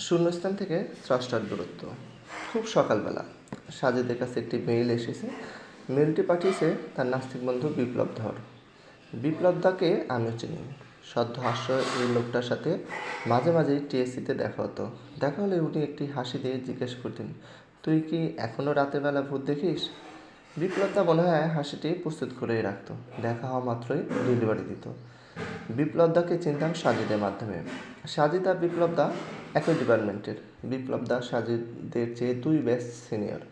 শূন্যস্থান থেকে স্রষ্টার দূরত্ব। খুব সকালবেলা সাজিদের কাছে একটি মেইল এসেছে। মেইলটি পাঠিয়েছে তার নাস্তিক বন্ধু বিপ্লব ধর। বিপ্লব দাকে আমিও চিনি। সদ্য হাস্য এই লোকটার সাথে মাঝে মাঝেই টিএসসিতে দেখা হতো। দেখা হলে উনি একটি হাসি দিয়ে জিজ্ঞেস করতেন, তুই কি এখনও রাতের বেলা ভূত দেখিস? বিপ্লব দা মনে হয় হাসিটি প্রস্তুত করেই রাখত। দেখা হওয়া মাত্রই ডেলিভারি দিত। বিপ্লব দাকে চিনতাম সাজিদের মাধ্যমে। সাজিদ আর বিপ্লব দা একই ডিপার্টমেন্টের। বিপ্লব দা সাজিদের চেয়ে 2 ব্যাচ সিনিয়র।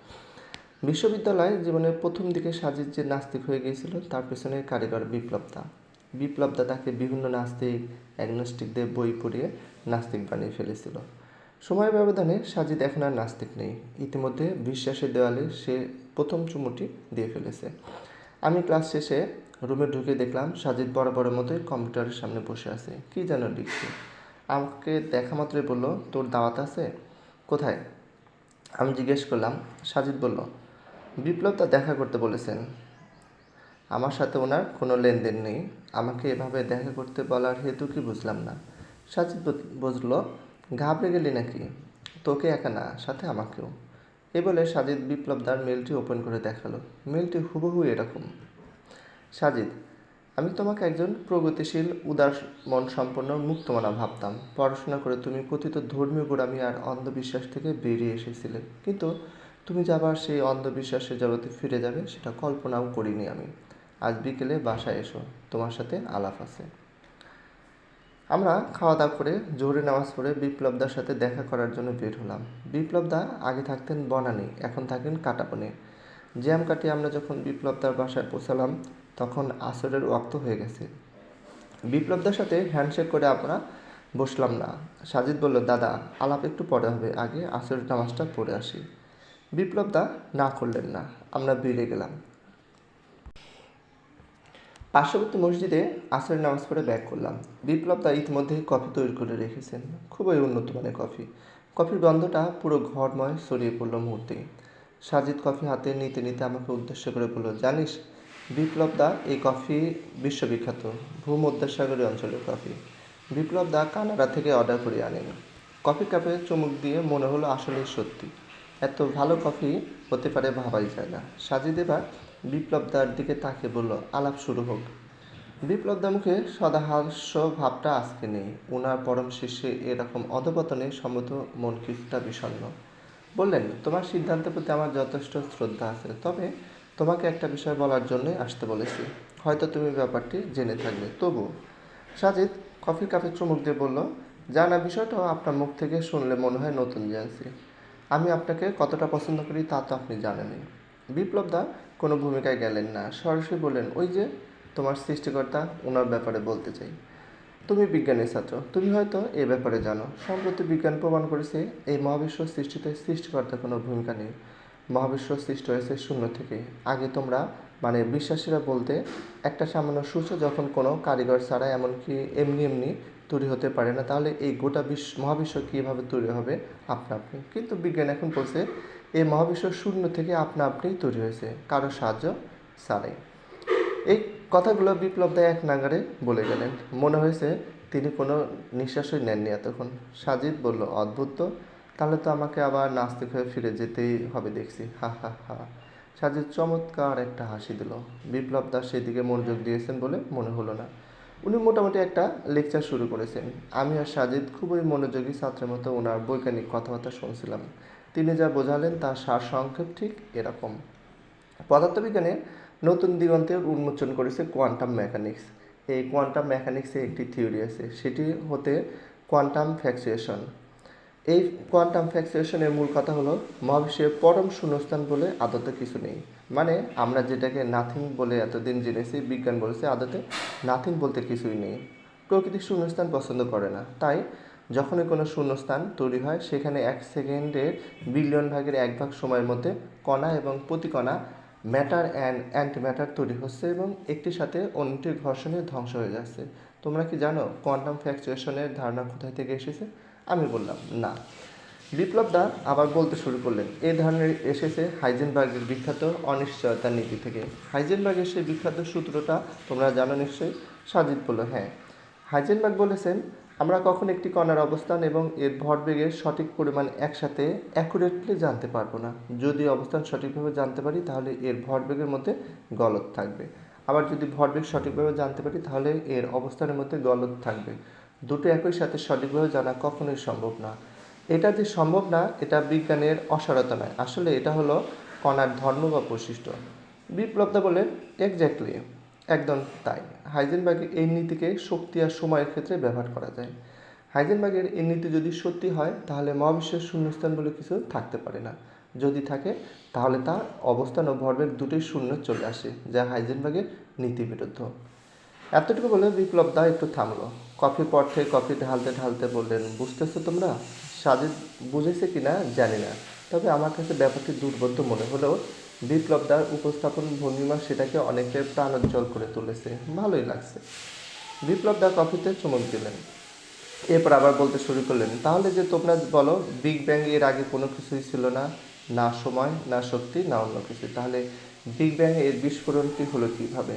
বিশ্ববিদ্যালয় জীবনের প্রথম দিকে সাজিদ যে নাস্তিক হয়ে গিয়েছিল তার পেছনে কারিগর বিপ্লব দা। বিপ্লব দা তাকে বিভিন্ন নাস্তিক অ্যাগনস্টিকদের বই পড়িয়ে নাস্তিক বানিয়ে ফেলেছিল। সময়ের ব্যবধানে সাজিদ এখন আর নাস্তিক নেই। ইতিমধ্যে বিশ্বাসের দেওয়ালে সে প্রথম চুমুটি দিয়ে ফেলেছে। আমি ক্লাস শেষে রুমে ঢুকে দেখলাম সাজিদ বরাবরের মতোই কম্পিউটারের সামনে বসে আছে, কী যেন লিখছে। আমাকে দেখা মাত্রই বলল, তোর দাওয়াত আছে? কোথায়? আমি জিজ্ঞেস করলাম। সাজিদ বলল, বিপ্লব দা দেখা করতে বলেছেন। আমার সাথে ওনার কোনো লেনদেন নেই। আমাকে এভাবে দেখা করতে বলার হেতু কি বুঝলাম না। সাজিদ বুঝলো, ঘাবড়ে গেলি নাকি? তোকে একা না, সাথে আমাকেও। এ বলে সাজিদ বিপ্লবদার মেলটি ওপেন করে দেখালো। মেলটি হুবহু এরকম। সাজিদ, আমি তোমাকে একজন প্রগতিশীল উদার মন সম্পন্ন মুক্তমনা ভাবতাম। পড়াশোনা করে তুমি কথিত ধর্মীয় গোড়ামি আর অন্ধবিশ্বাস থেকে বেরিয়ে এসেছিলে, কিন্তু তুমি যাবার সেই অন্ধবিশ্বাসের জগতে ফিরে যাবে সেটা কল্পনাও করিনি আমি। আজ বিকেলে বাসায় এসো, তোমার সাথে আলাপ আছে। আমরা খাওয়া দাওয়া করে জোহরের নামাজ পড়ে বিপ্লবদার সাথে দেখা করার জন্য বের হলাম। বিপ্লবদা আগে থাকতেন বনানী, এখন থাকেন কাটাবনে। জ্যাম কাটিয়ে আমরা যখন বিপ্লবদার বাসায় পৌঁছালাম তখন আসরের ওয়াক্ত হয়ে গেছে। বিপ্লবদার সাথে হ্যান্ডশেক করে আমরা বসলাম না। সাজিদ বলল, দাদা আলাপ একটু পরে হবে, আগে আসরের নামাজটা পড়ে আসি। বিপ্লবদা না করলেন না। আমরা বেরিয়ে গেলাম। পার্শ্ববর্তী মসজিদে আসরের নামাজ পড়ে ব্যাক করলাম। বিপ্লবদা ইতিমধ্যেই কফি তৈরি করে রেখেছেন, খুবই উন্নত মানের কফি। কফির গন্ধটা পুরো ঘরময় ছড়িয়ে পড়ল মুহূর্তেই। সাজিদ কফি হাতে নিতে নিতে আমাকে উদ্দেশ্য করে বলল, জানিস বিপ্লবদা এই কফি বিশ্ববিখ্যাত, ভূমধ্যসাগরীয় অঞ্চলের কফি। বিপ্লবদা কানাডা থেকে অর্ডার করে আনেন। কফি কাপে চুমুক দিয়ে মনে হলো আসলেই সত্যি এত ভালো কফি হতে পারে ভাবাই যায় না। সাজিদ এবার বিপ্লবদার দিকে তাকিয়ে বলল, আলাপ শুরু হোক। বিপ্লবদার মুখে সদাহাস্য ভাবটা আজকে নেই। ওনার পরম শিষ্যে এরকম অধপতনে সম্মত মন কিছুটা বিষণ্ণ। বললেন, তোমার সিদ্ধান্তের প্রতি আমার যথেষ্ট শ্রদ্ধা আছে, তবে তোমাকে একটা বিষয় বলার জন্যই আসতে বলেছি। হয়তো তুমি ব্যাপারটি জেনে থাকবে, তবু। সাজিদ কফির কাপে চুমুক দিয়ে বলল, জানা বিষয়টাও আপনার মুখ থেকে শুনলে মনে হয় নতুন জানছি। আমি আপনাকে কতটা পছন্দ করি তা তো আপনি জানেনই। বিপ্লবদা কোনো ভূমিকায় গেলেন না, সরাসরি বললেন, ওই যে তোমার সৃষ্টিকর্তা, ওনার ব্যাপারে বলতে চাই। তুমি বিজ্ঞানের ছাত্র, তুমি হয়তো এ ব্যাপারে জানো। সম্প্রতি বিজ্ঞান প্রমাণ করেছে এই মহাবিশ্ব সৃষ্টিতে সৃষ্টিকর্তার কোনো ভূমিকা নেই। মহাবিশ্ব সৃষ্টি হয়েছে শূন্য থেকে। আগে তোমরা বিশ্বাসীরা বলতে একটা সামান্য সূর্য যখন কোনো কারিগর ছাড়া এমনকি এমনি এমনি তৈরি হতে পারে না, তাহলে এই গোটা মহাবিশ্ব কীভাবে তৈরি হবে আপনা আপনি। কিন্তু বিজ্ঞান এখন বলছে এই মহাবিশ্ব শূন্য থেকে আপনা আপনিই তৈরি হয়েছে, কারো সাহায্য ছাড়াই। এই কথাগুলো বিপ্লবদা এক নাগাড়ে বলে গেলেন। মনে হয়েছে তিনি কোনো নিঃশ্বাসই নেননি এতক্ষণ। সাজিদ বলল, অদ্ভুত তো, তাহলে তো আমাকে আবার নাস্তিক হয়ে ফিরে যেতেই হবে দেখছি, হা হা হা। সাজিদ চমৎকার একটা হাসি দিল। বিপ্লবদা সেদিকে মনোযোগ দিয়েছেন বলে মনে হলো না। উনি মোটামুটি একটা লেকচার শুরু করেছেন। আমি আর সাজিদ খুবই মনোযোগী ছাত্রের মতো ওনার বৈজ্ঞানিক কথাবার্তা শুনছিলাম। তিনি যা বোঝালেন তার সারসংক্ষেপ ঠিক এরকম। পদার্থবিজ্ঞানে নতুন দিগন্তের উন্মোচন করেছে কোয়ান্টাম মেকানিক্স। এই কোয়ান্টাম মেকানিক্সে একটি থিওরি আছে, সেটি হতে কোয়ান্টাম ফ্যাক্সুয়েশন। এই কোয়ান্টাম ফ্যাক্সুয়েশনের মূল কথা হলো মহাবিশ্বের পরম শূন্যস্থান বলে আদতে কিছু নেই। আমরা যেটাকে নাথিং বলে এতদিন জেনেছি, বিজ্ঞান বলেছে আদতে নাথিং বলতে কিছুই নেই। প্রকৃতি শূন্যস্থান পছন্দ করে না, তাই যখনই কোনো শূন্যস্থান তৈরি হয় সেখানে 1 সেকেন্ডের বিলিয়ন ভাগের 1 ভাগ সময়ের মধ্যে কণা এবং প্রতিকণা ম্যাটার অ্যান্ড অ্যান্টিম্যাটার তৈরি হচ্ছে এবং একটির সাথে অন্যটির ঘর্ষণে ধ্বংস হয়ে যাচ্ছে। তোমরা কি জানো কোয়ান্টাম ফ্যাক্সুয়েশনের ধারণা কোথায় থেকে এসেছে? আমি বললাম, না। বিপ্লবদা আবার বলতে শুরু করলেন, এই ধারণা এসেছে হাইজেনবার্গের বিখ্যাত অনিশ্চয়তার নীতি থেকে। হাইজেনবার্গের সেই বিখ্যাত সূত্রটা তোমরা জানো নিশ্চয়ই। সাজিদ বলল, হ্যাঁ। হাইজেনবার্গ বলেছেন, আমরা কখন একটি কণার অবস্থান এবং এর ভরবেগের সঠিক পরিমাণ একসাথে অ্যাকুরেটলি জানতে পারবো না। যদি অবস্থান সঠিকভাবে জানতে পারি তাহলে এর ভরবেগের মধ্যে গলদ থাকবে, আবার যদি ভরবেগ সঠিকভাবে জানতে পারি তাহলে এর অবস্থানের মধ্যে গলদ থাকবে। দুটো একই সাথে সঠিকভাবে জানা কখনোই সম্ভব না। এটা যে সম্ভব না এটা বিজ্ঞানের অসারতা নয়, আসলে এটা হলো কণার ধর্ম বা বৈশিষ্ট্য। বিপ্লবদা বলেন, এক্স্যাক্টলি, একদম তাই। হাইজেনবার্গের এই নীতিকে শক্তি আর সময়ের ক্ষেত্রে ব্যবহার করা যায়। হাইজেনবার্গের এই নীতি যদি সত্যি হয় তাহলে মহাবিশ্বের শূন্যস্থান বলে কিছু থাকতে পারে না। যদি থাকে তাহলে তা অবস্থান ও ভরবেগ দুটোই শূন্য চলে আসে, যা হাইজেনবার্গের নীতি বিরুদ্ধ। এতটুকু বলে বিপ্লব দা একটু থামলো। কফির পর থেকে কফি ঢালতে ঢালতে বললেন, বুঝতেছো তোমরা? সাজিদ বুঝেছে কিনা জানি না, তবে আমার কাছে ব্যাপারটি দুর্বোধ্য মনে হলেও বিপ্লব দার উপস্থাপন ভঙ্গিমা সেটাকে অনেকের প্রাণোজ্জ্বল করে তুলেছে। ভালোই লাগছে। বিপ্লব দা কফিতে চুমুক দিলেন, এরপর আবার বলতে শুরু করলেন, তাহলে যে তোমরা বলো বিগ ব্যাং এর আগে কোনো কিছুই ছিল না, না সময়, না শক্তি, না অন্য কিছু, তাহলে বিগ ব্যাং এর বিস্ফোরণটি হলো কীভাবে?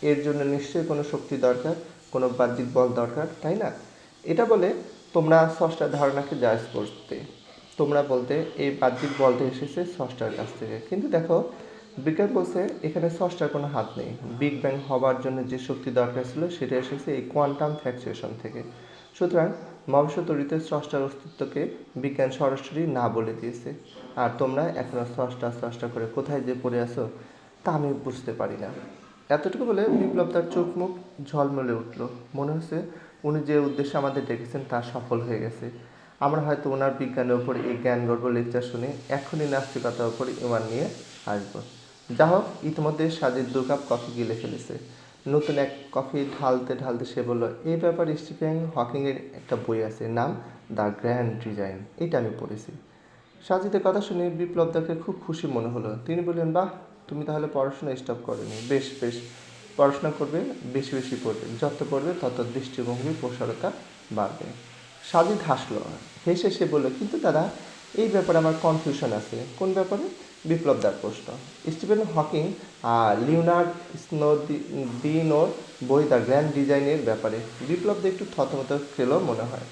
এর জন্য নিশ্চয়ই কোনো শক্তি দরকার, কোনো বাহ্যিক বল দরকার, তাই না? এটা বলে তোমরা স্রষ্টার ধারণাকে জায়েজ করতে। তোমরা বলতে এই বাহ্যিক বলটা এসেছে স্রষ্টার কাছ থেকে, কিন্তু দেখো বিজ্ঞান বলছে এখানে স্রষ্টার কোনো হাত নেই। বিগ ব্যাং হবার জন্য যে শক্তি দরকার ছিল সেটা এসেছে এই কোয়ান্টাম ফ্ল্যাকচুয়েশন থেকে। সুতরাং মহাবিশ্ব তৈরিতে স্রষ্টার অস্তিত্বকে বিজ্ঞান সরাসরি না বলে দিয়েছে। আর তোমরা এখনও স্রষ্টা স্রষ্টা করে কোথায় যে পড়ে আছো তা আমি বুঝতে পারি না। এতটুকু বলে বিপ্লব তার চোখ মুখ ঝলমলে উঠল। মনে হচ্ছে উনি যে উদ্দেশ্যে আমাদের ডেকেছেন তা সফল হয়ে গেছে। আমরা হয়তো ওনার বিজ্ঞানের ওপর এই জ্ঞানগর্ভ লেকচার শুনে এখনই নাস্তিকতার ওপর ইমান নিয়ে আসবো। যা হোক, ইতিমধ্যে সাজিদ 2 কাপ কফি গিলে ফেলেছে। নতুন এক কফি ঢালতে ঢালতে সে বলল, এই ব্যাপারে স্টিফেন হকিংয়ের একটা বই আছে, নাম দ্য গ্র্যান্ড ডিজাইন, এটা আমি পড়েছি। সাজিদের কথা শুনে বিপ্লব দাকে খুব খুশি মনে হলো। তিনি বললেন, বাহ, তুমি তাহলে পড়াশোনা স্টপ করোনি। বেশ বেশ, পড়াশোনা করবে, বেশি বেশি পড়বে, যত পড়বে তত দৃষ্টিভঙ্গির প্রসারতা বাড়বে। সাজিদ হাসলো। হেসে সে বলল, কিন্তু দাদা, এই ব্যাপারে আমার কনফিউশন আছে। কোন ব্যাপারে? বিপ্লব দার প্রশ্ন। স্টিফেন হকিং আর লিওনার্ড স্নোদিনোর বই দ্য গ্র্যান্ড ডিজাইনের ব্যাপারে। বিপ্লব দা একটু থতমত খেলো মনে হয়।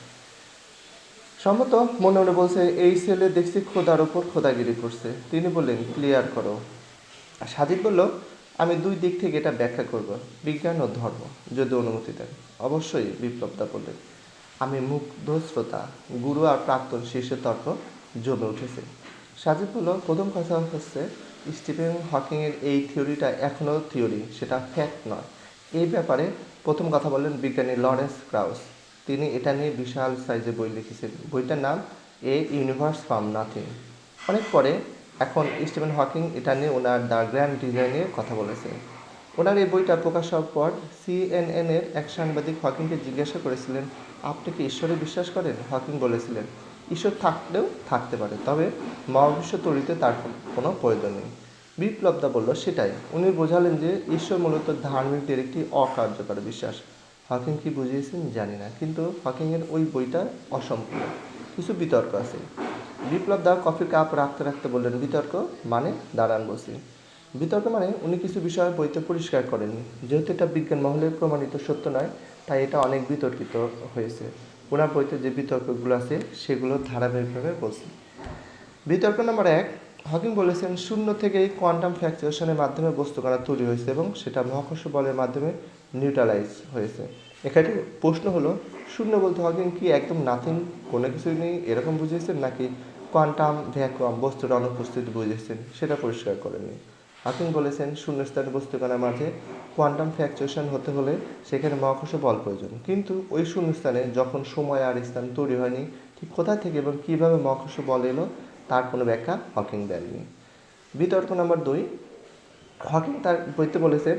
সম্মত মনে মনে বলছে, এই ছেলে দেখছি খোদার ওপর খোদাগিরি করছে। তিনি বললেন, ক্লিয়ার করো। সাজিদ বলল, আমি 2 দিক থেকে এটা ব্যাখ্যা করব, বিজ্ঞান ও ধর্ম, যদি অনুমতি দেন। অবশ্যই, বিপ্লব দা বললেন। আমি মুগ্ধ শ্রোতা। গুরু আর প্রাক্তন শিষ্যের তর্ক জমে উঠেছে। সাজিদ বলল, প্রথম কথা হচ্ছে স্টিফেন হকিংয়ের এই থিওরিটা এখনও থিওরি, সেটা ফ্যাক্ট নয়। এই ব্যাপারে প্রথম কথা বললেন বিজ্ঞানী লরেন্স ক্রাউস। তিনি এটা নিয়ে বিশাল সাইজে বই লিখেছেন। বইটার নাম এ ইউনিভার্স ফ্রম নাথিং। অনেক পরে এখন স্টিফেন হকিং এটা নিয়ে ওনার দ্য গ্র্যান্ড ডিজাইনের কথা বলেছেন। ওনার এই বইটা প্রকাশ হওয়ার পর CNN-এর এক সাংবাদিক হকিংকে জিজ্ঞাসা করেছিলেন, আপনি কি ঈশ্বরে বিশ্বাস করেন? হকিং বলেছিলেন, ঈশ্বর থাকলেও থাকতে পারে, তবে মহাবিশ্ব তৈরিতে তার কোনো প্রয়োজন নেই। বিপ্লব দা বলল, সেটাই। উনি বোঝালেন যে ঈশ্বর মূলত ধার্মিকদের একটি অকার্যকর বিশ্বাস। হকিং কি বুঝিয়েছেন জানি না, কিন্তু হকিংয়ের ওই বইটা অসম্পূর্ণ, কিছু বিতর্ক আছে। বিপ্লব দা কফির কাপ রাখতে রাখতে বললেন, বিতর্ক মানে? দাঁড়ান বলছি। বিতর্ক মানে উনি কিছু বিষয় বইতে পরিষ্কার করেননি। যেহেতু এটা বিজ্ঞান মহলে প্রমাণিত সত্য নয়, তাই এটা অনেক বিতর্কিত হয়েছে। ওনার বইতে যে বিতর্কগুলো আছে সেগুলো ধারাবাহিকভাবে বলছি। বিতর্ক নম্বর 1, হকিং বলেছেন শূন্য থেকেই কোয়ান্টাম ফ্ল্যাকচুয়েশনের মাধ্যমে বস্তুকণা তৈরি হয়েছে এবং সেটা মহাকর্ষ বলের মাধ্যমে নিউট্রালাইজ হয়েছে। এখানে প্রশ্ন হলো, শূন্য বলতে হকিং কি একদম নাথিং, কোনো কিছুই নেই এরকম বুঝিয়েছেন, নাকি কোয়ান্টাম ভ্যাকুয়াম বস্তুর অনুপস্থিতি বুঝিয়েছেন? সেটা পরিষ্কার করেননি। হকিং বলেছেন শূন্যস্থানে বস্তুকণার মাঝে কোয়ান্টাম ফ্ল্যাকচুয়েশন হতে হলে সেখানে মহাকর্ষ বল প্রয়োজন, কিন্তু ওই শূন্যস্থানে যখন সময় আর স্থান তৈরি হয়নি, ঠিক কোথা থেকে এবং কীভাবে মহাকর্ষ বল এলো তার কোনো ব্যাখ্যা হকিং দেননি। বিতর্ক নম্বর 2, হকিং তার বইতে বলেছেন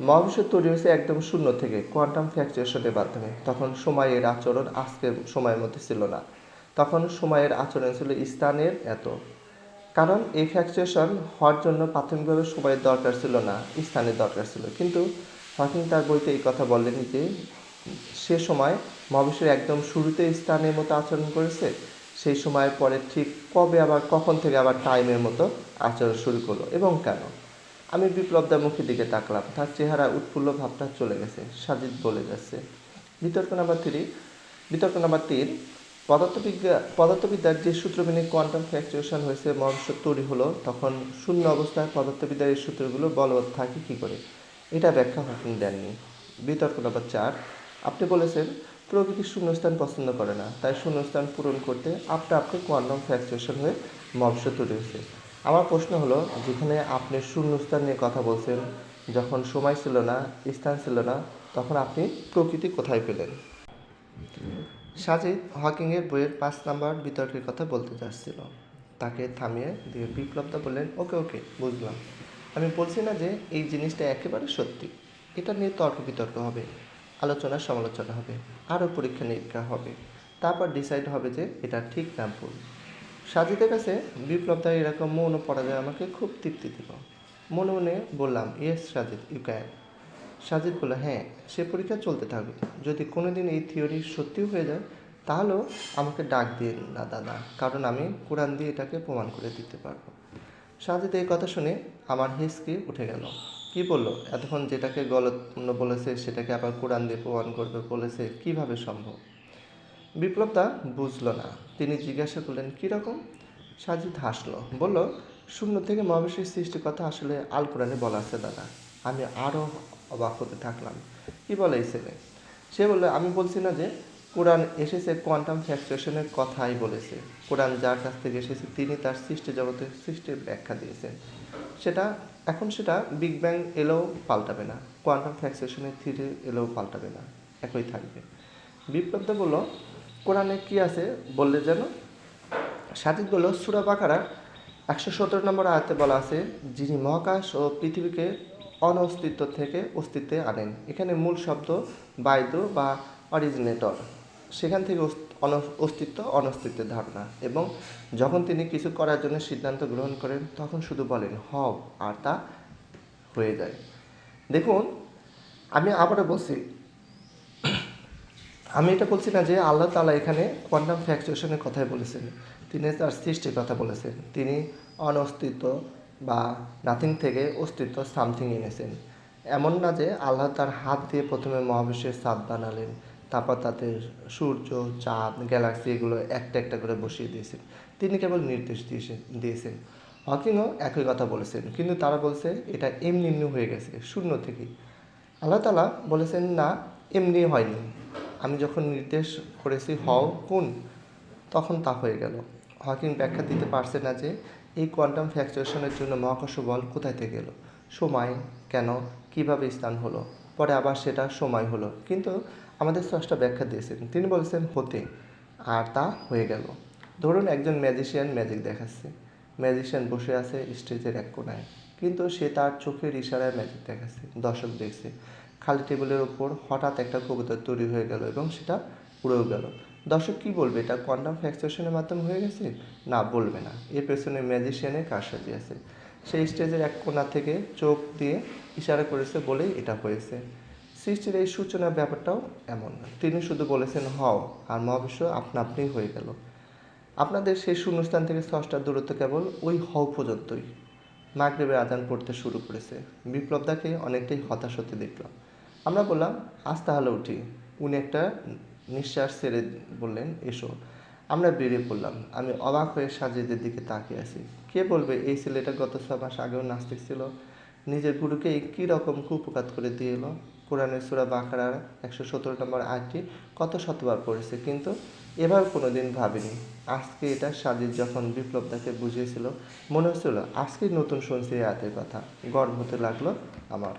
মহাবিশ্ব তৈরি হয়েছে একদম শূন্য থেকে কোয়ান্টাম ফ্ল্যাকচুয়েশনের মাধ্যমে। তখন সময়ের আচরণ আজকের সময়ের মধ্যে ছিল না, তখন সময়ের আচরণ ছিল স্থানের এত। কারণ এই ফ্ল্যাকচুয়েশন হওয়ার জন্য প্রাথমিকভাবে সময়ের দরকার ছিল না, স্থানের দরকার ছিল। কিন্তু হকিং তার বইতে এই কথা বললেন যে সে সময় মহাবিশ্বের একদম শুরুতে স্থানের মতো আচরণ করেছে, সেই সময়ের পরে ঠিক কবে আবার কখন থেকে আবার টাইমের মতো আচরণ শুরু করলো এবং কেন। আমি বিপ্লবদার মুখের দিকে তাকলাম। তার চেহারা উৎফুল্ল ভাবটা চলে গেছে। সাজিদ বলে যাচ্ছে। বিতর্ক নাম্বার 3, বিতর্ক নাম্বার 3, পদার্থবিদ্যার যে সূত্র মেনে কোয়ান্টাম ফ্ল্যাকচুয়েশন হয়েছে, মহাবিশ্ব তৈরি হলো, তখন শূন্য অবস্থায় পদার্থবিদ্যার এই সূত্রগুলো বলবৎ থাকে কী করে? এটা ব্যাখ্যা হকিং দেননি। বিতর্ক নাম্বার 4, আপনি বলেছেন প্রকৃতি শূন্যস্থান পছন্দ করে না, তাই শূন্যস্থান পূরণ করতে আপনা আপনি কোয়ান্টাম ফ্ল্যাকচুয়েশন হয়ে মহাবিশ্ব তৈরি হয়েছে। আমার প্রশ্ন হলো, যেখানে আপনি শূন্যস্থান নিয়ে কথা বলছেন, যখন সময় ছিল না, স্থান ছিল না, তখন আপনি প্রকৃতি কোথায় পেলেন? সাজিদ হকিংয়ের বইয়ের 5 নাম্বার বিতর্কের কথা বলতে যাচ্ছিল। তাকে থামিয়ে দিয়ে বিপ্লবদা বললেন, ওকে ওকে, বুঝলাম। আমি বলছি না যে এই জিনিসটা একেবারে সত্যি। এটা নিয়ে তর্ক বিতর্ক হবে, আলোচনা সমালোচনা হবে, আরও পরীক্ষা নিরীক্ষা হবে, তারপর ডিসাইড হবে যে এটা ঠিক না ভুল। সাজিদের কাছে বিপ্লবদা এরকম মৌন পরাজয় আমাকে খুব তৃপ্তি দিল। মনে মনে বললাম, yes Sajid, you can. Sajid বলল, হ্যাঁ, সে পরীক্ষা চলতে থাকবে। যদি কোনো দিন এই থিওরি সত্যিও হয়ে যায়, তাহলেও আমাকে ডাক দিয়ে না দাদা, কারণ আমি কোরআন দিয়ে এটাকে প্রমাণ করে দিতে পারবো। সাজিদ এই কথা শুনে আমার হিসকি উঠে গেল। কি বলল? এতক্ষণ যেটাকে গলত বলেছে সেটাকে আবার কোরআন দিয়ে প্রমাণ করবে বলেছে, কিভাবে সম্ভব? বিপ্লবদা বুঝল না। তিনি জিজ্ঞাসা করলেন, কীরকম? সাজিদ হাসলো, বলল, শূন্য থেকে মহাবিশ্বের সৃষ্টির কথা আসলে আল কোরআনে বলা আছে দাদা। আমি আরও অবাক হতে থাকলাম, কি বলে এই ছেলে? সে বলল, আমি বলছি না যে কোরআন এসেছে কোয়ান্টাম ফ্ল্যাকচুয়েশনের কথাই বলেছে। কোরআন যার কাছ থেকে এসেছে তিনি তার সৃষ্টি জগতের সৃষ্টির ব্যাখ্যা দিয়েছেন। সেটা বিগ ব্যাং এলেও পাল্টাবে না, কোয়ান্টাম ফ্ল্যাকচুয়েশনের থিওরি এলেও পাল্টাবে না, একই থাকবে। বিপ্লবদা বলল, কোরআনে কি আছে বললে যেন? সাজিদ বলল, সূরা বাকারার 117 নম্বর আয়াতে বলা আছে, যিনি মহাকাশ ও পৃথিবীকে অনস্তিত্ব থেকে অস্তিত্বে আনেন। এখানে মূল শব্দ বাইদু বা অরিজিনেটর। সেখান থেকে অস্তিত্ব অনস্তিত্বের ধারণা। এবং যখন তিনি কিছু করার জন্য সিদ্ধান্ত গ্রহণ করেন, তখন শুধু বলেন হও, আর তা হয়ে যায়। দেখুন, আমি আবারও বলছি, আমি এটা বলছি না যে আল্লাহ তাআলা এখানে কোয়ান্টাম ফ্ল্যাকচুয়েশনের কথাই বলেছেন। তিনি তার সৃষ্টির কথা বলেছেন। তিনি অনস্তিত্ব বা নাথিং থেকে অস্তিত্ব সামথিং এনেছেন। এমন না যে আল্লাহ তার হাত দিয়ে প্রথমে মহাবিশ্বের ছাদ বানালেন, তারপর তাতে সূর্য, চাঁদ, গ্যালাক্সি এগুলো একটা একটা করে বসিয়ে দিয়েছেন। তিনি কেবল নির্দেশ দিয়েছেন। হকিংও একই কথা বলেছেন, কিন্তু তারা বলছে এটা এমনি এমনি হয়ে গেছে, শূন্য থেকেই। আল্লাহ তাআলা বলেছেন, না, এমনি হয়নি। আমি যখন নির্দেশ করেছি হও কোন, তখন তা হয়ে গেল। হকিং ব্যাখ্যা দিতে পারছে না যে এই কোয়ান্টাম ফ্ল্যাকচুয়েশনের জন্য মহাকর্ষ বল কোথায় থেকে এলো, সময় কেন, কিভাবে স্থান হলো, পরে আবার সেটা সময় হলো। কিন্তু আমাদের স্রষ্টা ব্যাখ্যা দিয়েছেন, তিনি বলেছেন হতে, আর তা হয়ে গেল। ধরুন একজন ম্যাজিশিয়ান ম্যাজিক দেখাচ্ছে। ম্যাজিশিয়ান বসে আছে স্টেজের এক কোনায়, কিন্তু সে তার চোখের ইশারায় ম্যাজিক দেখাচ্ছে। দর্শক দেখছে। খালি টেবিলের ওপর হঠাৎ একটা কবুতর তৈরি হয়ে গেল এবং সেটা উড়েও গেল। দর্শক কী বলবে, এটা কোয়ান্টাম ফ্ল্যাকচুয়েশনের মাধ্যমে হয়ে গেছে? না, বলবে না। এর পেছনে ম্যাজিশিয়ানের কারসাজি আছে। সেই স্টেজের এক কোণা থেকে চোখ দিয়ে ইশারা করেছে বলেই এটা হয়েছে। সৃষ্টির এই সূচনার ব্যাপারটাও এমন। তিনি শুধু বলেছেন হও, আর মহাবিশ্ব আপনা আপনিই হয়ে গেল। আপনাদের সেই শূন্যস্থান থেকে স্রষ্টার দূরত্ব কেবল ওই হও পর্যন্তই। মাগরিবের আজান পড়তে শুরু করেছে। বিপ্লবদাকে অনেকটাই হতাশ হতে দেখলাম। আমরা বললাম, আজ তাহলে উঠি। উনি একটা নিঃশ্বাস ছেড়ে বললেন, এসো। আমরা বেরিয়ে পড়লাম। আমি অবাক হয়ে সাজিদের দিকে তাকিয়ে আছি। কে বলবে এই ছেলেটা গত 6 মাস আগেও নাস্তিক ছিল? নিজের গুরুকে কী রকম কুপকাত করে দিয়ে এলো। কোরআনের সূরা বাকারার 117 নম্বর আয়াতটি কত শতবার পড়েছে, কিন্তু এভাবে কোনো দিন ভাবিনি। আজকে এটা সাজিদ যখন বিপ্লবদাকে বুঝিয়েছিল, মনে হচ্ছিল আজকেই নতুন শুনছি এই আয়াতের কথা। গর্ব হতে লাগলো আমার।